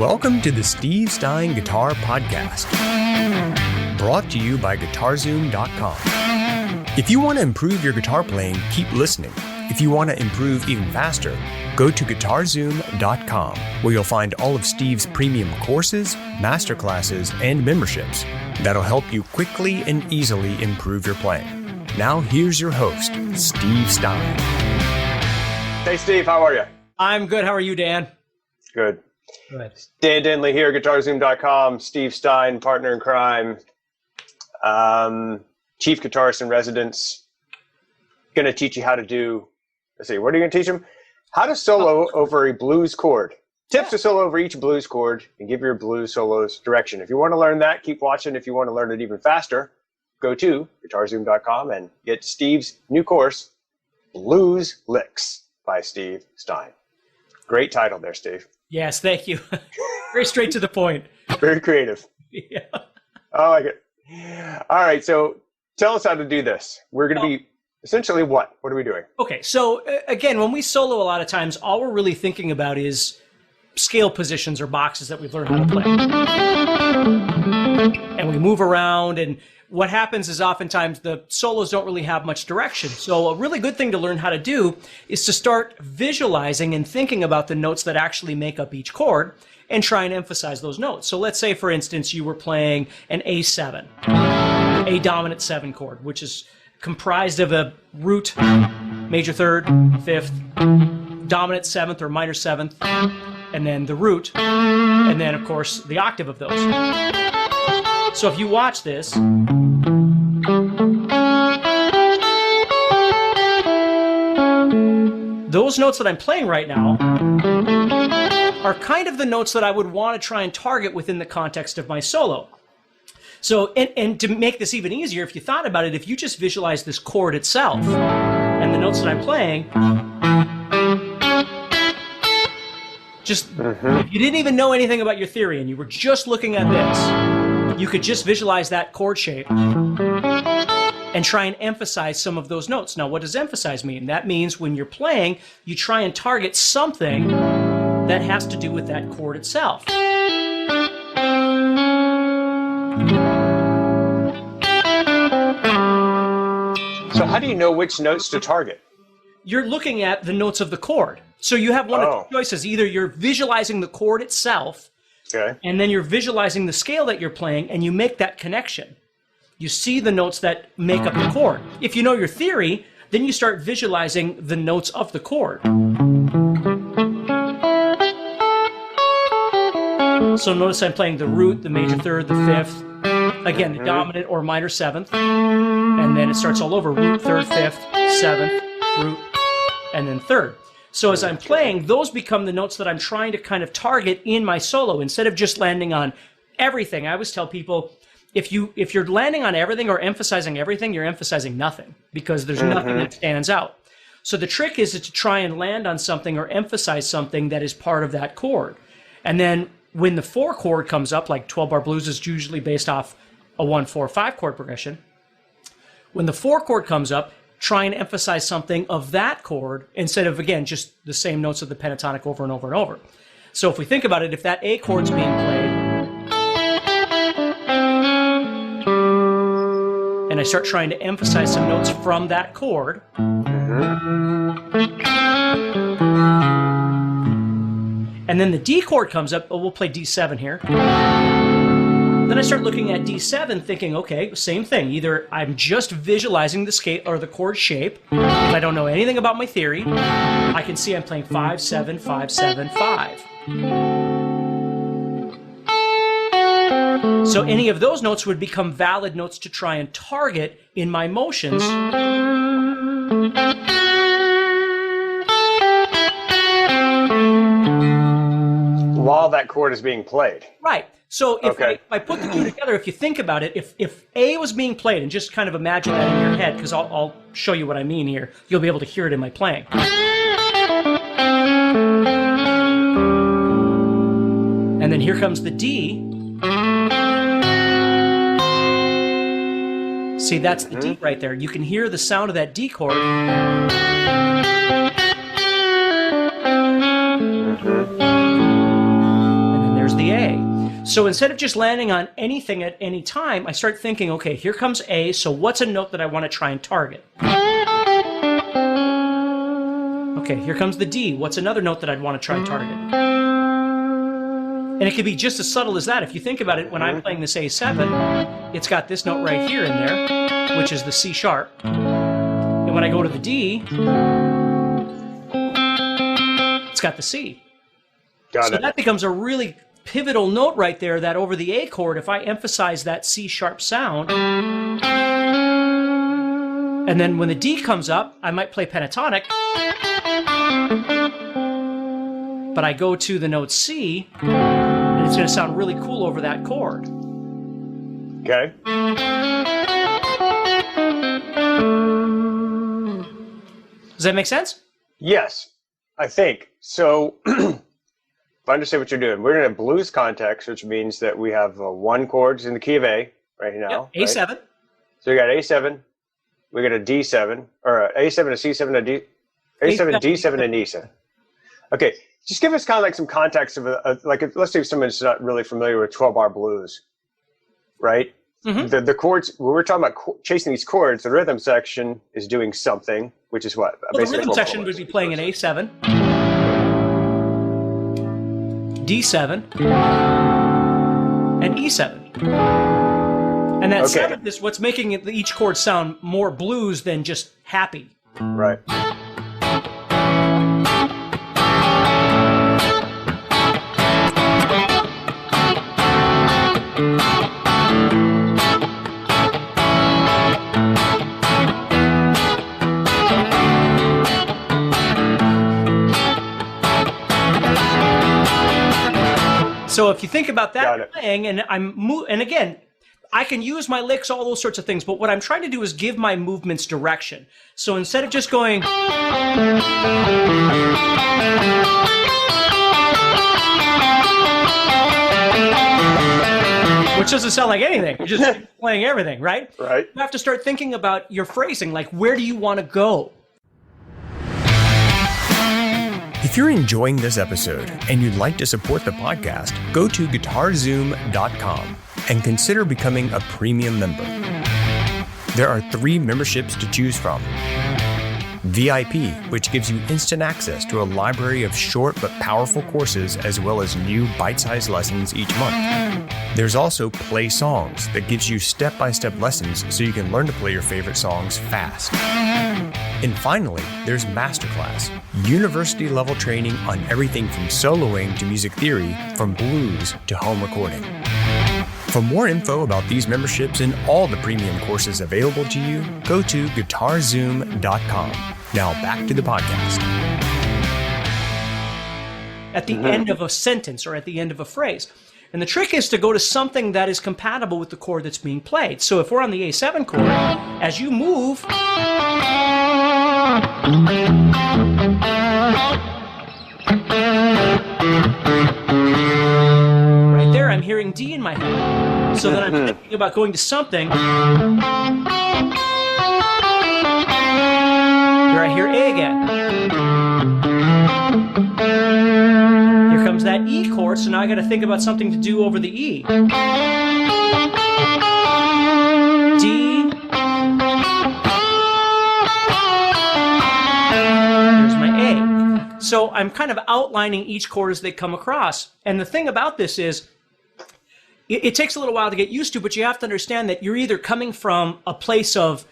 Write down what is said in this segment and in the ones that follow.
Welcome to the Steve Stein Guitar Podcast, brought to you by GuitarZoom.com. If you want to improve your guitar playing, keep listening. If you want to improve even faster, go to GuitarZoom.com, where you'll find all of Steve's premium courses, masterclasses, and memberships that'll help you quickly and easily improve your playing. Now here's your host, Steve Stein. Hey Steve, how are you? I'm good. How are you, Dan? Good. Good. Dan Denley here, GuitarZoom.com, Steve Stein, partner in crime, chief guitarist in residence. Going to teach you how to do, let's see, what are you going to teach them? How to solo over a blues chord. Tips to solo over each blues chord and give your blues solos direction. If you want to learn that, keep watching. If you want to learn it even faster, go to GuitarZoom.com and get Steve's new course, Blues Licks by Steve Stein. Great title there, Steve. Yes, thank you. Very straight to the point. Very creative. Yeah. I like it. All right, so tell us how to do this. We're going to be essentially what? What are we doing? Okay, so again, when we solo a lot of times, all we're really thinking about is scale positions or boxes that we've learned how to play. And we move around, and what happens is oftentimes the solos don't really have much direction. So a really good thing to learn how to do is to start visualizing and thinking about the notes that actually make up each chord and try and emphasize those notes. So let's say, for instance, you were playing an A7, A dominant 7 chord, which is comprised of a root, major third, fifth, dominant 7th or minor 7th, and then the root, and then, of course, the octave of those. So if you watch this, those notes that I'm playing right now are kind of the notes that I would want to try and target within the context of my solo. So, and to make this even easier, if you thought about it, if you just visualize this chord itself and the notes that I'm playing, just if you didn't even know anything about your theory and you were just looking at this, you could just visualize that chord shape and try and emphasize some of those notes. Now, what does emphasize mean? That means when you're playing, you try and target something that has to do with that chord itself. So how do you know which notes to target? You're looking at the notes of the chord. So you have one of two choices. Either you're visualizing the chord itself, okay, and then you're visualizing the scale that you're playing, and you make that connection. You see the notes that make up the chord. If you know your theory, then you start visualizing the notes of the chord. So notice I'm playing the root, the major third, the fifth, again, the dominant or minor 7th, and then it starts all over, root, third, fifth, 7th, root, and then third. So as I'm playing, those become the notes that I'm trying to kind of target in my solo instead of just landing on everything. I always tell people, if you're landing on everything or emphasizing everything, you're emphasizing nothing because there's nothing that stands out. So the trick is to try and land on something or emphasize something that is part of that chord. And then when the 4 chord comes up, like 12-bar blues is usually based off a 1-4-5 chord progression. When the 4 chord comes up, try and emphasize something of that chord instead of, again, just the same notes of the pentatonic over and over and over. So if we think about it, if that A chord's being played, and I start trying to emphasize some notes from that chord, and then the D chord comes up, we'll play D7 here. Then I start looking at D7 thinking, okay, same thing. Either I'm just visualizing the scale or the chord shape. If I don't know anything about my theory, I can see I'm playing 5, 7, 5, 7, 5. So any of those notes would become valid notes to try and target in my motions. While that chord is being played. Right. So if I put the two together, if you think about it, if A was being played, and just kind of imagine that in your head, because I'll show you what I mean here. You'll be able to hear it in my playing. And then here comes the D. See, that's the D right there. You can hear the sound of that D chord. So instead of just landing on anything at any time, I start thinking, okay, here comes A, so what's a note that I want to try and target? Okay, here comes the D. What's another note that I'd want to try and target? And it could be just as subtle as that. If you think about it, when I'm playing this A7, it's got this note right here in there, which is the C sharp. And when I go to the D, it's got the C. So that becomes a really pivotal note right there, that over the A chord, if I emphasize that C sharp sound, and then when the D comes up, I might play pentatonic, but I go to the note C, and it's going to sound really cool over that chord. Okay. Does that make sense? Yes, I think. So, if I understand what you're doing, we're in a blues context, which means that we have one chord in the key of A right now. Yep, A7. Right? So we got A7, we got a D7, or a A7, a C7, a D, A7, D7, and E7. Okay, just give us kind of like some context of like, let's say someone's not really familiar with 12-bar blues, right? Mm-hmm. The chords, when we're talking about chasing these chords, the rhythm section is doing something, which is what? Well, the rhythm section would be playing an A7, D7, and E7. And that seventh is what's making each chord sound more blues than just happy. Right. So if you think about that playing, and and again, I can use my licks, all those sorts of things, but what I'm trying to do is give my movements direction. So instead of just going, which doesn't sound like anything, you're just playing everything, right? Right. You have to start thinking about your phrasing, like where do you want to go? If you're enjoying this episode and you'd like to support the podcast, go to GuitarZoom.com and consider becoming a premium member. There are 3 memberships to choose from. VIP, which gives you instant access to a library of short but powerful courses as well as new bite-sized lessons each month. There's also Play Songs that gives you step-by-step lessons so you can learn to play your favorite songs fast. And finally, there's Masterclass, university-level training on everything from soloing to music theory, from blues to home recording. For more info about these memberships and all the premium courses available to you, go to GuitarZoom.com. Now back to the podcast. At the end of a sentence or at the end of a phrase. And the trick is to go to something that is compatible with the chord that's being played. So if we're on the A7 chord, as you move, right there, I'm hearing D in my head. So then I'm thinking about going to something where I hear A again. Here comes that E chord, so now I got to think about something to do over the E. D. Here's my A. So I'm kind of outlining each chord as they come across. And the thing about this is, it takes a little while to get used to, but you have to understand that you're either coming from a place of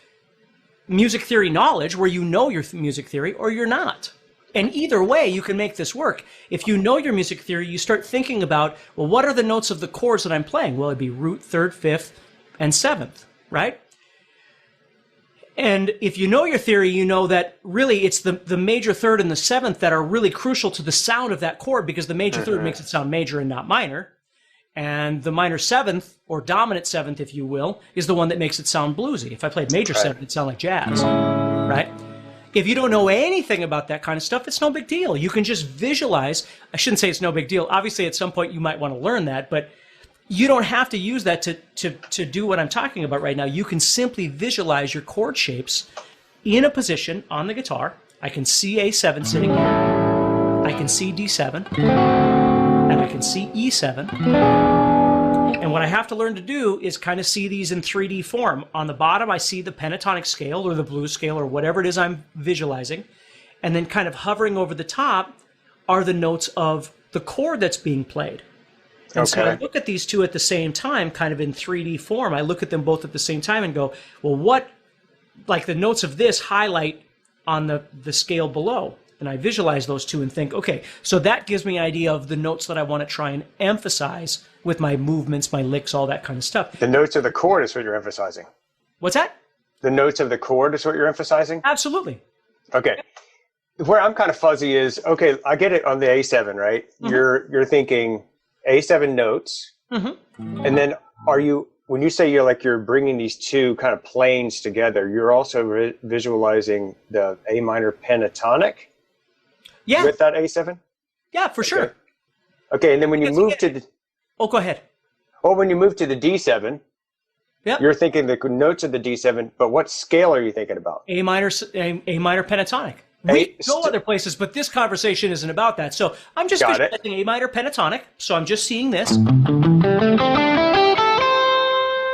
music theory knowledge, where you know your music theory, or you're not. And either way, you can make this work. If you know your music theory, you start thinking about, well, what are the notes of the chords that I'm playing? Well, it'd be root, 3rd, 5th, and 7th, right? And if you know your theory, you know that really it's the major 3rd and the 7th that are really crucial to the sound of that chord, because the major 3rd makes it sound major and not minor. And the minor 7th, or dominant 7th, if you will, is the one that makes it sound bluesy. If I played major 7th, it'd sound like jazz, right? If you don't know anything about that kind of stuff, it's no big deal. You can just visualize. I shouldn't say it's no big deal. Obviously, at some point, you might want to learn that, but you don't have to use that to do what I'm talking about right now. You can simply visualize your chord shapes in a position on the guitar. I can see A7 sitting here. I can see D7. And I can see E7. And what I have to learn to do is kind of see these in 3D form. On the bottom, I see the pentatonic scale or the blues scale or whatever it is I'm visualizing. And then kind of hovering over the top are the notes of the chord that's being played. And so I look at these two at the same time, kind of in 3D form. I look at them both at the same time and go, well, what, like the notes of this highlight on the scale below. And I visualize those two and think, okay, so that gives me an idea of the notes that I want to try and emphasize with my movements, my licks, all that kind of stuff. The notes of the chord is what you're emphasizing. What's that? The notes of the chord is what you're emphasizing? Absolutely. Okay. Where I'm kind of fuzzy is, okay, I get it on the A7, right? Mm-hmm. You're thinking A7 notes, and then when you say you're bringing these two kind of planes together, you're also visualizing the A minor pentatonic? Yeah. With that A7? Yeah, for sure. Okay, and then when you move to the... Oh, go ahead. Or when you move to the D7, you're thinking the notes of the D7, but what scale are you thinking about? A minor pentatonic. We go other places, but this conversation isn't about that. So I'm just visualizing A minor pentatonic, so I'm just seeing this.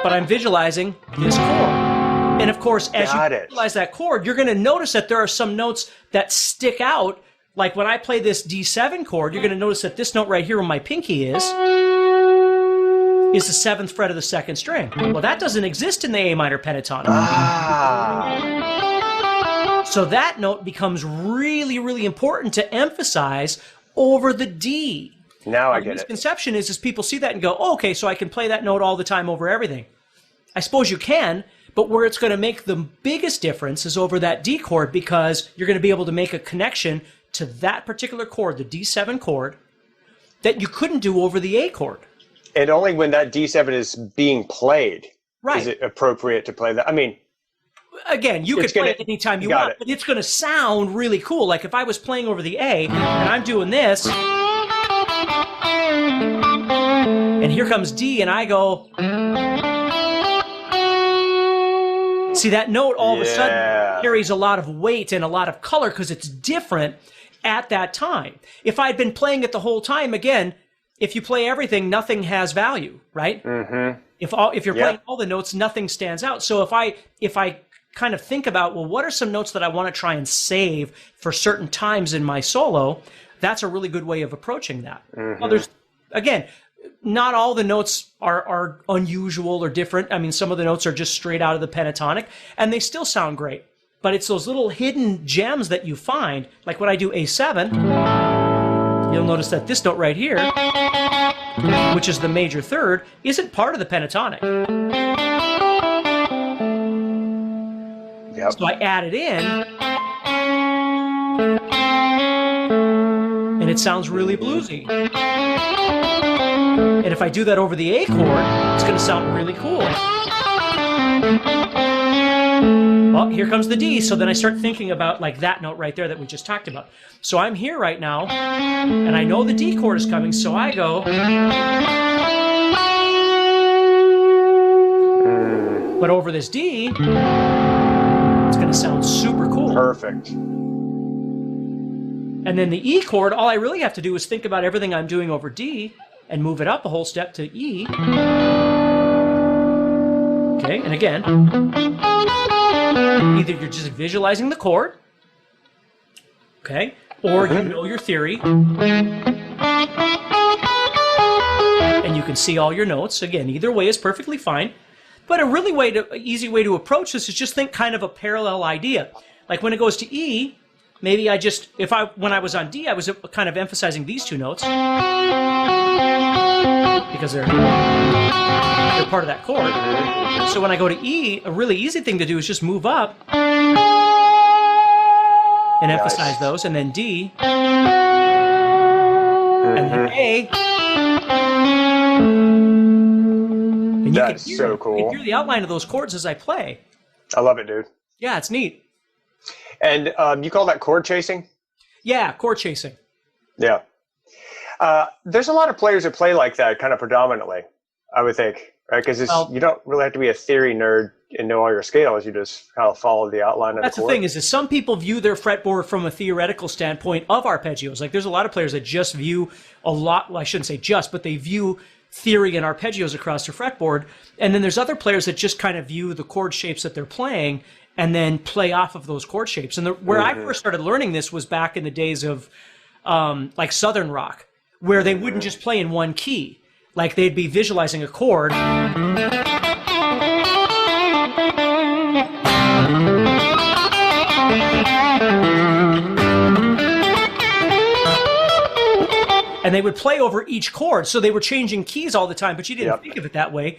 But I'm visualizing this chord. And of course, as you visualize that chord, you're going to notice that there are some notes that stick out. Like when I play this D7 chord, you're going to notice that this note right here where my pinky is the 7th fret of the 2nd string. Well, that doesn't exist in the A minor pentatonic. So that note becomes really, really important to emphasize over the D. Now I get it. The misconception is people see that and go, oh, okay, so I can play that note all the time over everything. I suppose you can, but where it's going to make the biggest difference is over that D chord, because you're going to be able to make a connection to that particular chord, the D7 chord, that you couldn't do over the A chord. And only when that D7 is being played is it appropriate to play that. I mean, again, you could play it anytime you want, but it's going to sound really cool. Like if I was playing over the A and I'm doing this, and here comes D, and I go, see, that note all of a sudden carries a lot of weight and a lot of color because it's different at that time. If I'd been playing it the whole time, again, if you play everything, nothing has value, right? Mm-hmm. If you're playing all the notes, nothing stands out. So if I kind of think about, well, what are some notes that I want to try and save for certain times in my solo, that's a really good way of approaching that. Mm-hmm. Well, again, not all the notes are unusual or different. I mean, some of the notes are just straight out of the pentatonic, and they still sound great. But it's those little hidden gems that you find, like when I do A7, you'll notice that this note right here, which is the major third, isn't part of the pentatonic. Yep. So I add it in, and it sounds really bluesy. And if I do that over the A chord, it's going to sound really cool. Well, here comes the D, so then I start thinking about like that note right there that we just talked about. So I'm here right now, and I know the D chord is coming, so I go. But over this D, it's going to sound super cool. Perfect. And then the E chord, all I really have to do is think about everything I'm doing over D and move it up a whole step to E. Okay, and again, either you're just visualizing the chord, okay, or you know your theory, and you can see all your notes. Again, either way is perfectly fine. But a really easy way to approach this is just think kind of a parallel idea. Like when it goes to E, maybe when I was on D, I was kind of emphasizing these two notes because they're part of that chord. So when I go to E, a really easy thing to do is just move up and emphasize those, and then D, and then A. And That's so cool. You can hear the outline of those chords as I play. I love it, dude. Yeah, it's neat. And you call that chord chasing? Yeah, chord chasing. Yeah. There's a lot of players that play like that kind of predominantly, I would think, right? Because you don't really have to be a theory nerd and know all your scales. You just kind of follow the outline of the chord. That's the thing is some people view their fretboard from a theoretical standpoint of arpeggios. Like there's a lot of players that just view a lot, well, I shouldn't say just, but they view theory and arpeggios across their fretboard. And then there's other players that just kind of view the chord shapes that they're playing and then play off of those chord shapes. And where I first started learning this was back in the days of like Southern rock, where they wouldn't just play in one key. Like they'd be visualizing a chord. And they would play over each chord. So they were changing keys all the time, but you didn't think of it that way.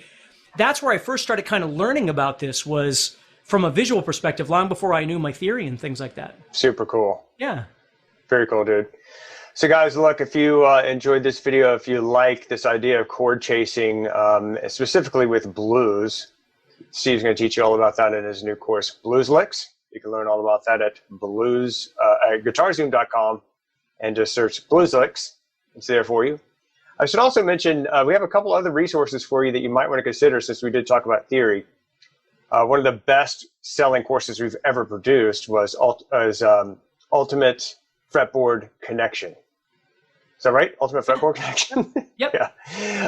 That's where I first started kind of learning about this, was from a visual perspective, long before I knew my theory and things like that. Super cool. Yeah. Very cool, dude. So guys, look, if you enjoyed this video, if you like this idea of chord chasing, specifically with blues, Steve's going to teach you all about that in his new course, Blues Licks. You can learn all about that at GuitarZoom.com and just search Blues Licks. It's there for you. I should also mention we have a couple other resources for you that you might want to consider, since we did talk about theory. One of the best selling courses we've ever produced was Ultimate Fretboard Connection. Is that right? Ultimate Fretboard Connection? Yep. Yeah.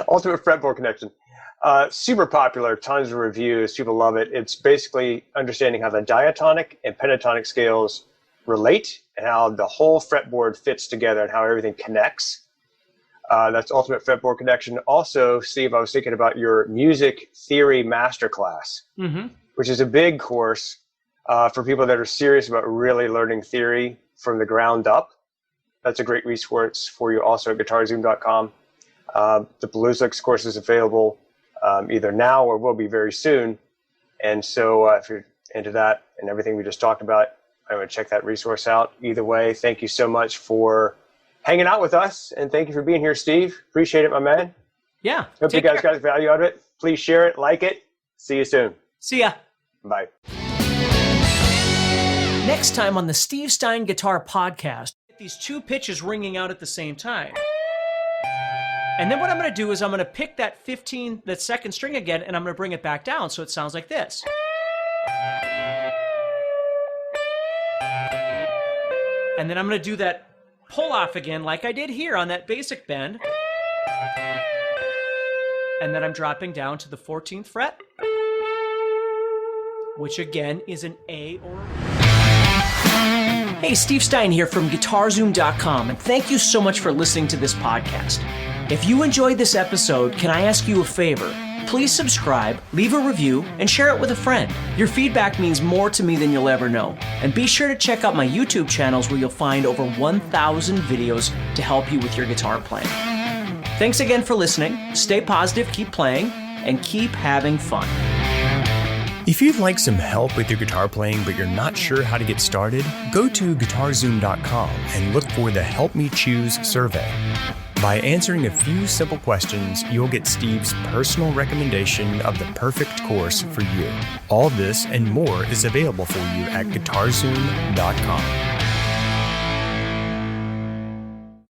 Ultimate Fretboard Connection. Super popular, tons of reviews. People love it. It's basically understanding how the diatonic and pentatonic scales relate and how the whole fretboard fits together and how everything connects. That's Ultimate Fretboard Connection. Also, Steve, I was thinking about your Music Theory Masterclass, which is a big course for people that are serious about really learning theory from the ground up. That's a great resource for you also at GuitarZoom.com. The Blues Licks course is available either now or will be very soon. And so if you're into that and everything we just talked about, I would check that resource out. Either way, thank you so much for hanging out with us, and thank you for being here, Steve. Appreciate it, my man. Yeah. Hope you guys got value out of it. Please share it, like it. See you soon. See ya. Bye. Next time on the Steve Stein Guitar Podcast, these two pitches ringing out at the same time. And then what I'm going to do is I'm going to pick that second string again, and I'm going to bring it back down so it sounds like this. And then I'm going to do that pull off again like I did here on that basic bend. And then I'm dropping down to the 14th fret, which again is an A or a B. Hey, Steve Stein here from GuitarZoom.com, and thank you so much for listening to this podcast. If you enjoyed this episode, can I ask you a favor? Please subscribe, leave a review, and share it with a friend. Your feedback means more to me than you'll ever know. And be sure to check out my YouTube channels, where you'll find over 1,000 videos to help you with your guitar playing. Thanks again for listening. Stay positive, keep playing, and keep having fun. If you'd like some help with your guitar playing but you're not sure how to get started, go to GuitarZoom.com and look for the Help Me Choose survey. By answering a few simple questions, you'll get Steve's personal recommendation of the perfect course for you. All this and more is available for you at GuitarZoom.com.